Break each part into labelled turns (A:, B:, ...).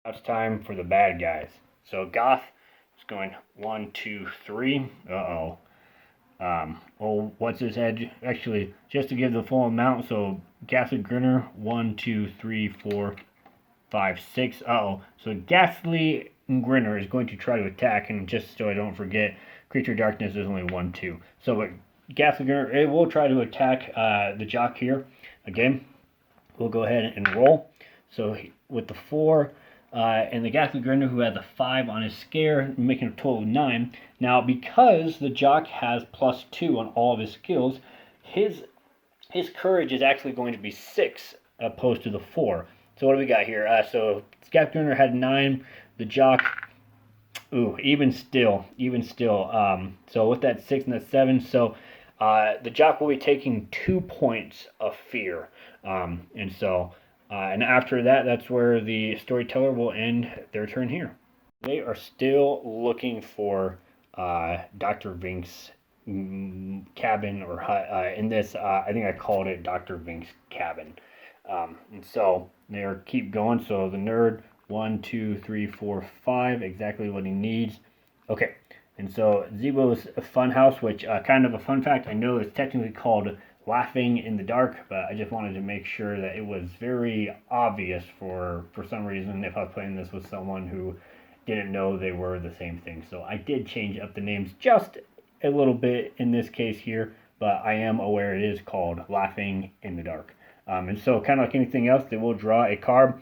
A: It's time for the bad guys. So Goth is going 1, 2, 3. Uh-oh. What's his head? Actually, just to give the full amount, so Ghastly Grinner, 1, 2, 3, 4, 5, 6. Uh-oh. So Ghastly Grinner is going to try to attack, and just so I don't forget, Creature Darkness is only 1, 2. So Ghastly Grinner, it will try to attack the Jock here. Again, we'll go ahead and roll. So with the 4, and the Ghastly Grinner, who has a 5 on his scare, making a total of 9. Now, because the Jock has +2 on all of his skills, his courage is actually going to be 6 opposed to the 4. So what do we got here? So Ghastly Grinner had 9. The Jock, even still. So with that 6 and that 7, so the Jock will be taking 2 points of fear, and after that, that's where the storyteller will end their turn here. They are still looking for Dr. Vink's cabin or hut. In this, I think I called it Dr. Vink's cabin. And so they are keep going. So the nerd, 1, 2, 3, 4, 5, exactly what he needs. Okay, and so Zeebo's Funhouse, which kind of a fun fact, I know it's technically called Laughing in the Dark, but I just wanted to make sure that it was very obvious for some reason if I was playing this with someone who didn't know they were the same thing. So I did change up the names just a little bit in this case here, but I am aware it is called Laughing in the Dark. And so kind of like anything else, they will draw a card.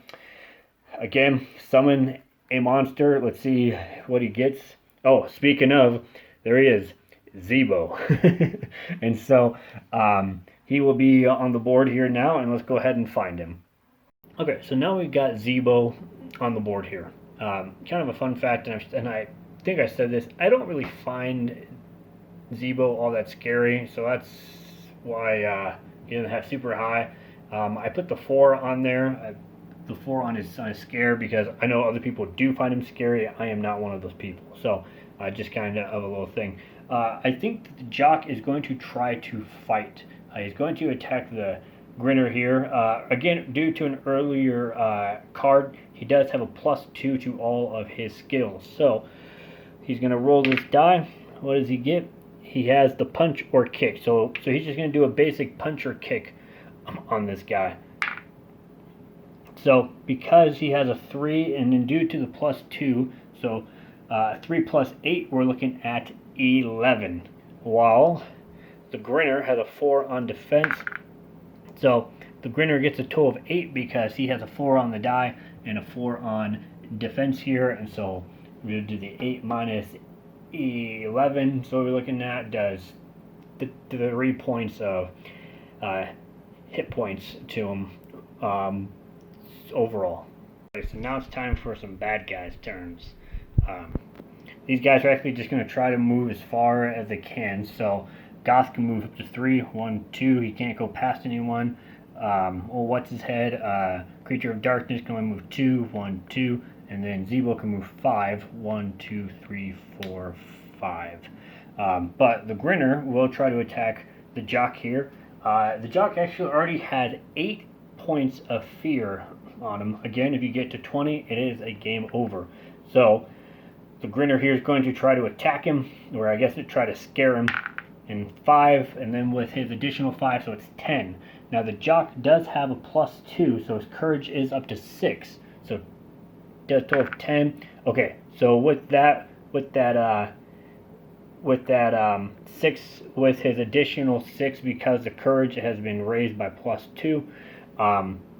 A: Again, summon a monster. Let's see what he gets. Oh, speaking of, there he is, Zeebo. And so he will be on the board here now, and let's go ahead and find him. Okay, so now we've got Zeebo on the board here. Kind of a fun fact, and I think I said this, I don't really find Zeebo all that scary, so that's why he doesn't have super high. I put the 4 on there, the 4 on his scare, because I know other people do find him scary. I am not one of those people, so just kind of a little thing. I think the Jock is going to try to fight. He's going to attack the Grinner here. Again, due to an earlier card, he does have a +2 to all of his skills. So he's going to roll this die. What does he get? He has the punch or kick. So he's just going to do a basic punch or kick on this guy. So because he has a 3, and then due to the +2, so 3 plus 8, we're looking at 11. While the Grinner has a 4 on defense. So the Grinner gets a total of 8 because he has a 4 on the die and a 4 on defense here. And so we're going to do the 8 minus 11. So we're looking at does the 3 points of hit points to him overall. Okay, so now it's time for some bad guys' turns. These guys are actually just going to try to move as far as they can. So Goth can move up to 3, 1, 2. He can't go past anyone. What's his head? Creature of Darkness can only move 2, 1, 2. And then Zeebo can move 5, 1, 2, 3, 4, 5. But the Grinner will try to attack the Jock here. The Jock actually already had 8 points of fear on him. Again, if you get to 20, it is a game over. So the Grinner here is going to try to attack him, or I guess try to scare him, in 5, and then with his additional 5, so it's 10. Now the Jock does have a +2, so his courage is up to 6. So does total of 10. Okay, so with that 6, with his additional 6, because the courage has been raised by +2,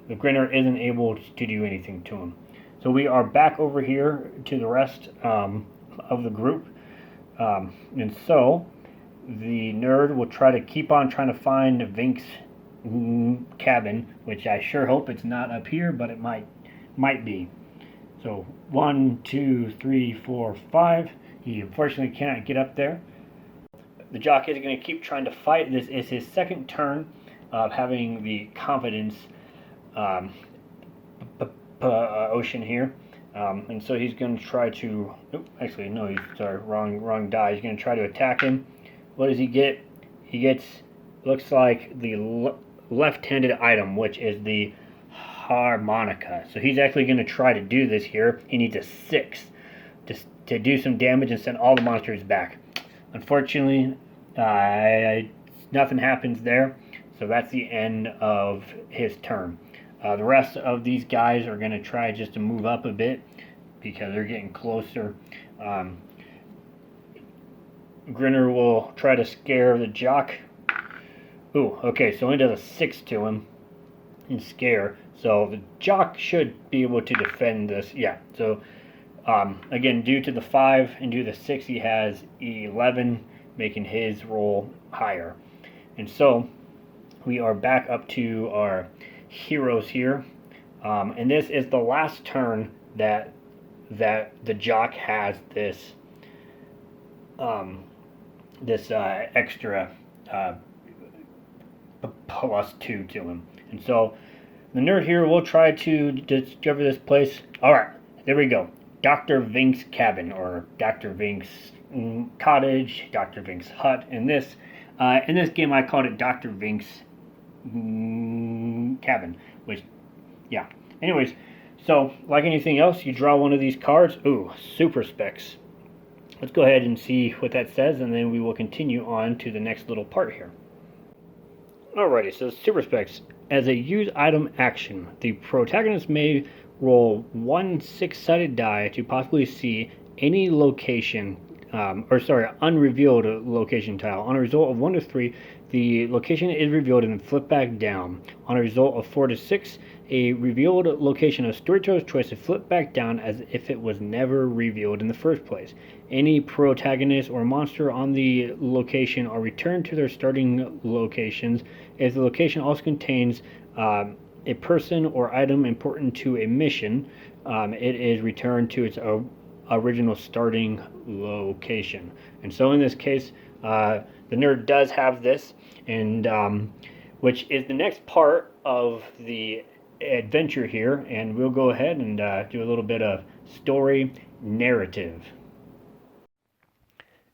A: the Grinner isn't able to do anything to him. So we are back over here to the rest of the group, and so the nerd will try to keep on trying to find Vink's cabin, which I sure hope it's not up here, but it might be. So 1, 2, 3, 4, 5. He unfortunately cannot get up there. The Jock is going to keep trying to fight. This is his second turn of having the confidence ocean here. And so he's going to try to, actually no, sorry, wrong die. He's going to try to attack him. What does he get? He gets, looks like the left-handed item, which is the harmonica. So he's actually going to try to do this here. He needs a 6 to do some damage and send all the monsters back. Unfortunately, nothing happens there. So that's the end of his turn. The rest of these guys are going to try just to move up a bit because they're getting closer. Grinner will try to scare the jock. Ooh, okay, so he does a 6 to him and scare. So the jock should be able to defend this. Yeah, so again, due to the 5 and due to the 6, he has 11, making his roll higher. And so we are back up to our heroes here. And this is the last turn that the jock has this extra +2 to him. And so the nerd here will try to discover this place. Alright, there we go. Dr. Vink's cabin, or Dr. Vink's cottage, Dr. Vink's hut. In this game, I called it Dr. Vink's cabin, which, yeah. Anyways, so like anything else, you draw one of these cards. Ooh, super specs. Let's go ahead and see what that says, and then we will continue on to the next little part here. Alrighty, so super specs. As a use item action, the protagonist may roll one 6-sided die to possibly see any location, unrevealed location tile. On a result of 1 to 3, the location is revealed and then flipped back down. On a result of 4 to 6, a revealed location of storyteller's choice is flipped back down as if it was never revealed in the first place. Any protagonist or monster on the location are returned to their starting locations. If the location also contains a person or item important to a mission, it is returned to its original starting location. And so in this case, the nerd does have this, and which is the next part of the adventure here, and we'll go ahead and do a little bit of story narrative.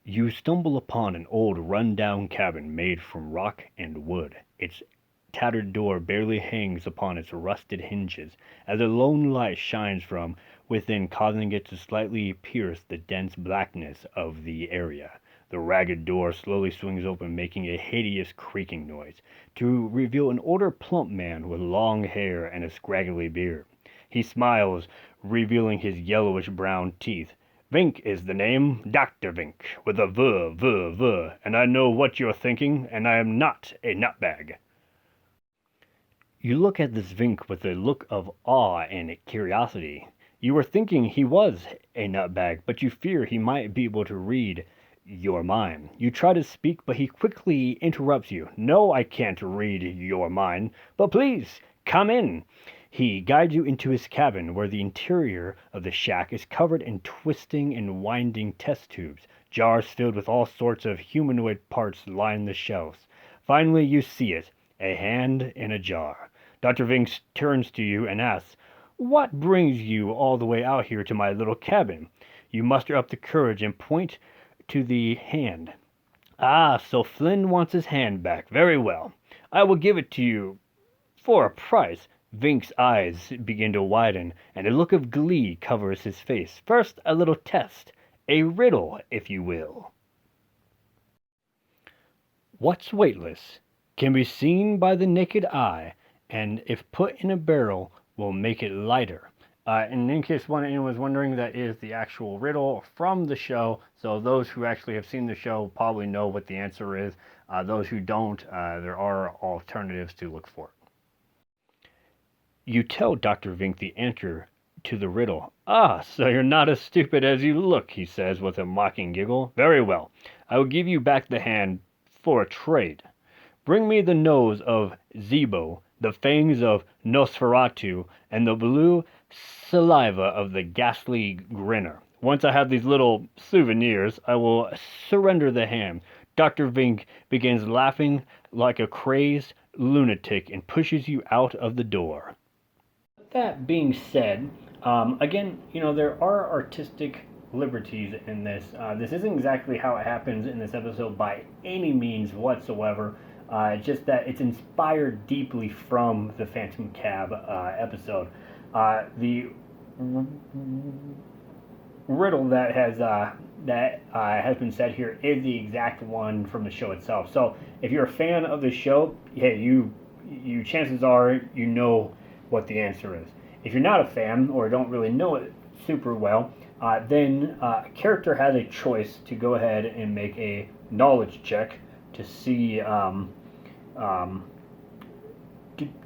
A: You stumble upon an old run-down cabin made from rock and wood. Its tattered door barely hangs upon its rusted hinges as a lone light shines from within, causing it to slightly pierce the dense blackness of the area. The ragged door slowly swings open, making a hideous creaking noise, to reveal an older, plump man with long hair and a scraggly beard. He smiles, revealing his yellowish-brown teeth. Vink is the name, Dr. Vink, with a V, and I know what you're thinking, and I am not a nutbag. You look at this Vink with a look of awe and curiosity. You were thinking he was a nutbag, but you fear he might be able to read your mind. You try to speak, but he quickly interrupts you. No, I can't read your mind, but please, come in. He guides you into his cabin, where the interior of the shack is covered in twisting and winding test tubes. Jars filled with all sorts of humanoid parts line the shelves. Finally, you see it, a hand in a jar. Dr. Vinks turns to you and asks, "What brings you all the way out here to my little cabin?" You muster up the courage and point to the hand. "Ah, so Flynn wants his hand back. Very well. I will give it to you for a price." Vink's eyes begin to widen, and a look of glee covers his face. "First, a little test. A riddle, if you will. What's weightless, can be seen by the naked eye, and if put in a barrel, will make it lighter." And in case anyone was wondering, that is the actual riddle from the show. So those who actually have seen the show probably know what the answer is. Those who don't, there are alternatives to look for. You tell Dr. Vink the answer to the riddle. "Ah, so you're not as stupid as you look," he says with a mocking giggle. "Very well. I will give you back the hand for a trade. Bring me the nose of Zebo, the fangs of Nosferatu, and the blue saliva of the ghastly Grinner. Once I have these little souvenirs, I will surrender the hand." Dr. Vink begins laughing like a crazed lunatic and pushes you out of the door. That being said, again, there are artistic liberties in this. This isn't exactly how it happens in this episode by any means whatsoever. Just that it's inspired deeply from the Phantom Cab episode. The riddle that has been said here is the exact one from the show itself. So if you're a fan of the show, hey, you chances are you know what the answer is. If you're not a fan or don't really know it super well, then a character has a choice to go ahead and make a knowledge check to see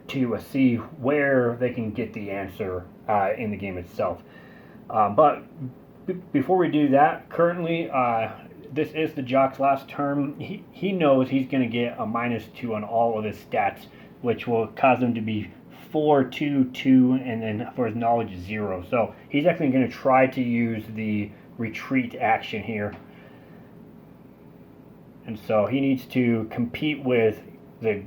A: to see where they can get the answer in the game itself. But before we do that, currently this is the Jock's last turn. He knows he's going to get a -2 on all of his stats, which will cause him to be 4, 2, 2, and then for his knowledge 0. So he's actually going to try to use the retreat action here. And so he needs to compete with the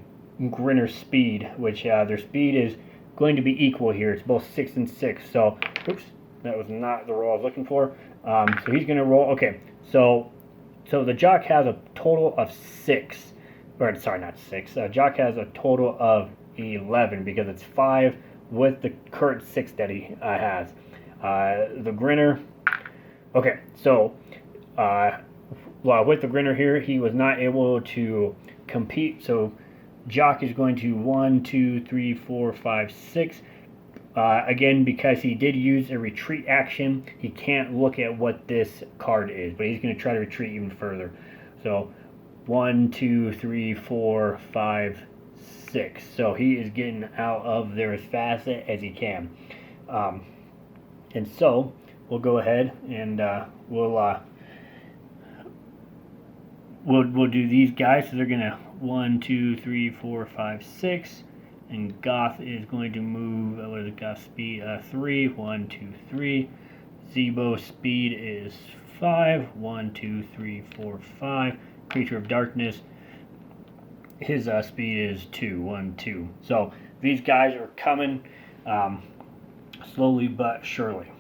A: Grinner's speed, which their speed is going to be equal here. It's both 6 and 6. So, oops, that was not the roll I was looking for. So he's going to roll. Okay, so the Jock has a total of 6. Or, sorry, not 6. Jock has a total of 11 because it's 5 with the current 6 that he has. The Grinner. Okay, so with the Grinner here, he was not able to compete. So Jock is going to 1, 2, 3, 4, 5, 6. Again, because he did use a retreat action, he can't look at what this card is, but he's going to try to retreat even further. So 1, 2, 3, 4, 5, 6. So he is getting out of there as fast as he can. And so we'll go ahead and we'll do these guys. So they're going to 1, 2, 3, 4, 5, 6. And Goth is going to move, what is it, Goth speed? 3, 1, 2, 3. Zebo speed is 5, 1, 2, 3, 4, 5. Creature of Darkness, his speed is 2, 1, 2. So these guys are coming slowly but surely.